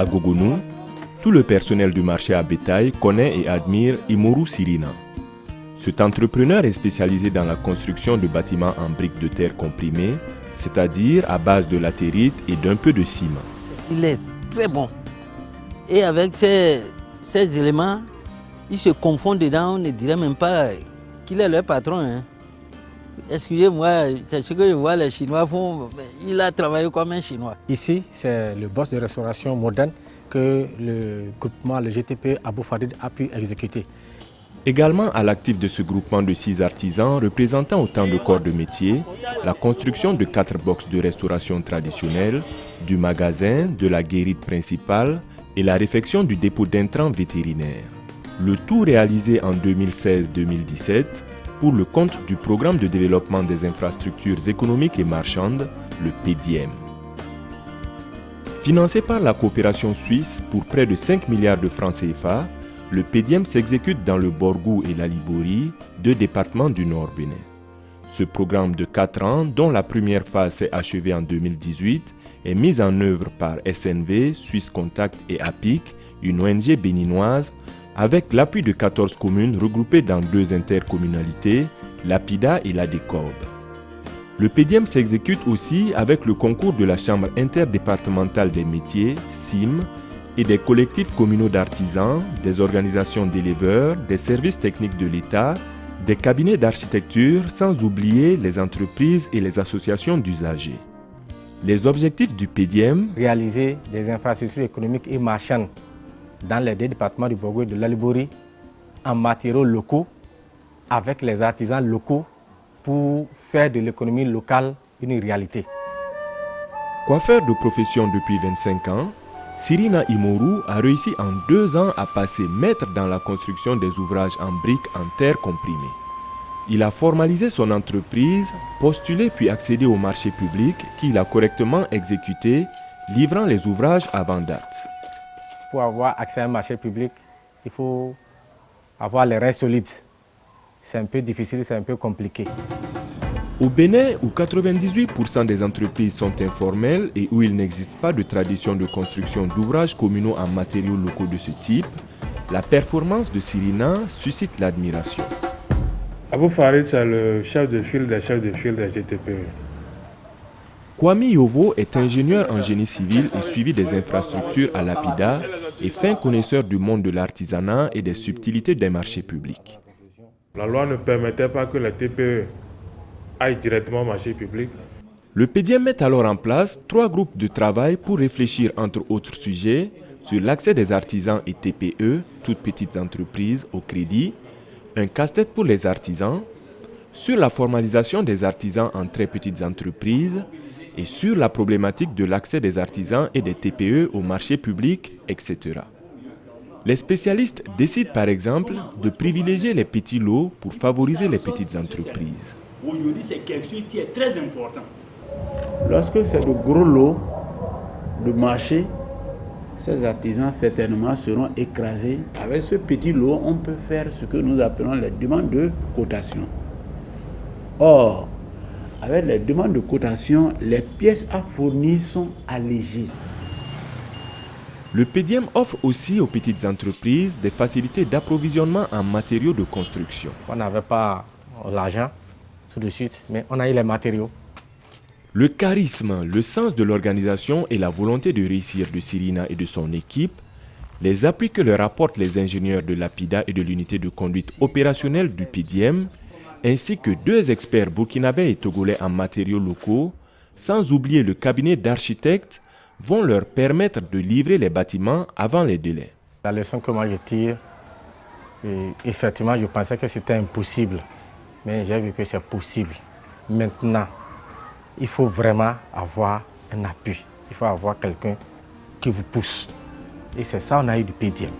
À Gogounou, tout le personnel du marché à bétail connaît et admire Imourou Sirina. Cet entrepreneur est spécialisé dans la construction de bâtiments en briques de terre comprimées, c'est-à-dire à base de latérite et d'un peu de ciment. Il est très bon. Et avec ces éléments, il se confond dedans, on ne dirait même pas qu'il est leur patron. Hein. Excusez-moi, c'est ce que je vois les Chinois font. Il a travaillé comme un Chinois. Ici, c'est le boss de restauration moderne que le groupement, le GTP Abou Farid a pu exécuter. Également à l'actif de ce groupement de 6 artisans représentant autant de corps de métier, la construction de 4 boxes de restauration traditionnelle, du magasin, de la guérite principale et la réfection du dépôt d'intrants vétérinaires. Le tout réalisé en 2016-2017 pour le compte du Programme de développement des infrastructures économiques et marchandes, le PDIEM. Financé par la coopération suisse pour près de 5 milliards de francs CFA, le PDIEM s'exécute dans le Borgou et la Liborie, 2 départements du Nord Bénin. Ce programme de 4 ans, dont la première phase s'est achevée en 2018, est mis en œuvre par SNV, Suisse Contact et APIC, une ONG béninoise, avec l'appui de 14 communes regroupées dans 2 intercommunalités, l'APIDA et la DECOB. Le PDIEM s'exécute aussi avec le concours de la Chambre interdépartementale des métiers, CIM, et des collectifs communaux d'artisans, des organisations d'éleveurs, des services techniques de l'État, des cabinets d'architecture, sans oublier les entreprises et les associations d'usagers. Les objectifs du PDIEM: réaliser des infrastructures économiques et marchandes dans les 2 départements du Borgou et de la Liborie en matériaux locaux avec les artisans locaux pour faire de l'économie locale une réalité. Coiffeur de profession depuis 25 ans, Sirina Imourou a réussi en 2 ans à passer maître dans la construction des ouvrages en briques en terre comprimée. Il a formalisé son entreprise, postulé puis accédé au marché public qu'il a correctement exécuté, livrant les ouvrages avant date. Pour avoir accès à un marché public, il faut avoir les reins solides. C'est un peu difficile, c'est un peu compliqué. Au Bénin, où 98% des entreprises sont informelles et où il n'existe pas de tradition de construction d'ouvrages communaux en matériaux locaux de ce type, la performance de Sirina suscite l'admiration. Abou Farid, c'est le chef de file des GTP. Kwame Yovo est ingénieur en génie civil et suivi des infrastructures à l'APIDA et fin connaisseur du monde de l'artisanat et des subtilités des marchés publics. La loi ne permettait pas que les TPE aillent directement au marché public. Le PDIEM met alors en place 3 groupes de travail pour réfléchir, entre autres sujets, sur l'accès des artisans et TPE, toutes petites entreprises, au crédit, un casse-tête pour les artisans, sur la formalisation des artisans en très petites entreprises et sur la problématique de l'accès des artisans et des TPE au marché public, etc. Les spécialistes décident par exemple de privilégier les petits lots pour favoriser les petites entreprises. Aujourd'hui, c'est quelque chose qui est très important. Lorsque c'est de gros lots de marché, ces artisans certainement seront écrasés. Avec ce petit lot, on peut faire ce que nous appelons les demandes de cotation. Or, avec les demandes de cotation, les pièces à fournir sont allégées. Le PDIEM offre aussi aux petites entreprises des facilités d'approvisionnement en matériaux de construction. On n'avait pas l'argent tout de suite, mais on a eu les matériaux. Le charisme, le sens de l'organisation et la volonté de réussir de Sirina et de son équipe, les appuis que leur apportent les ingénieurs de l'APIDA et de l'unité de conduite opérationnelle du PDIEM, ainsi que 2 experts burkinabés et togolais en matériaux locaux, sans oublier le cabinet d'architectes, vont leur permettre de livrer les bâtiments avant les délais. La leçon que moi je tire, effectivement je pensais que c'était impossible, mais j'ai vu que c'est possible. Maintenant, il faut vraiment avoir un appui, il faut avoir quelqu'un qui vous pousse. Et c'est ça qu'on a eu du PDIEM.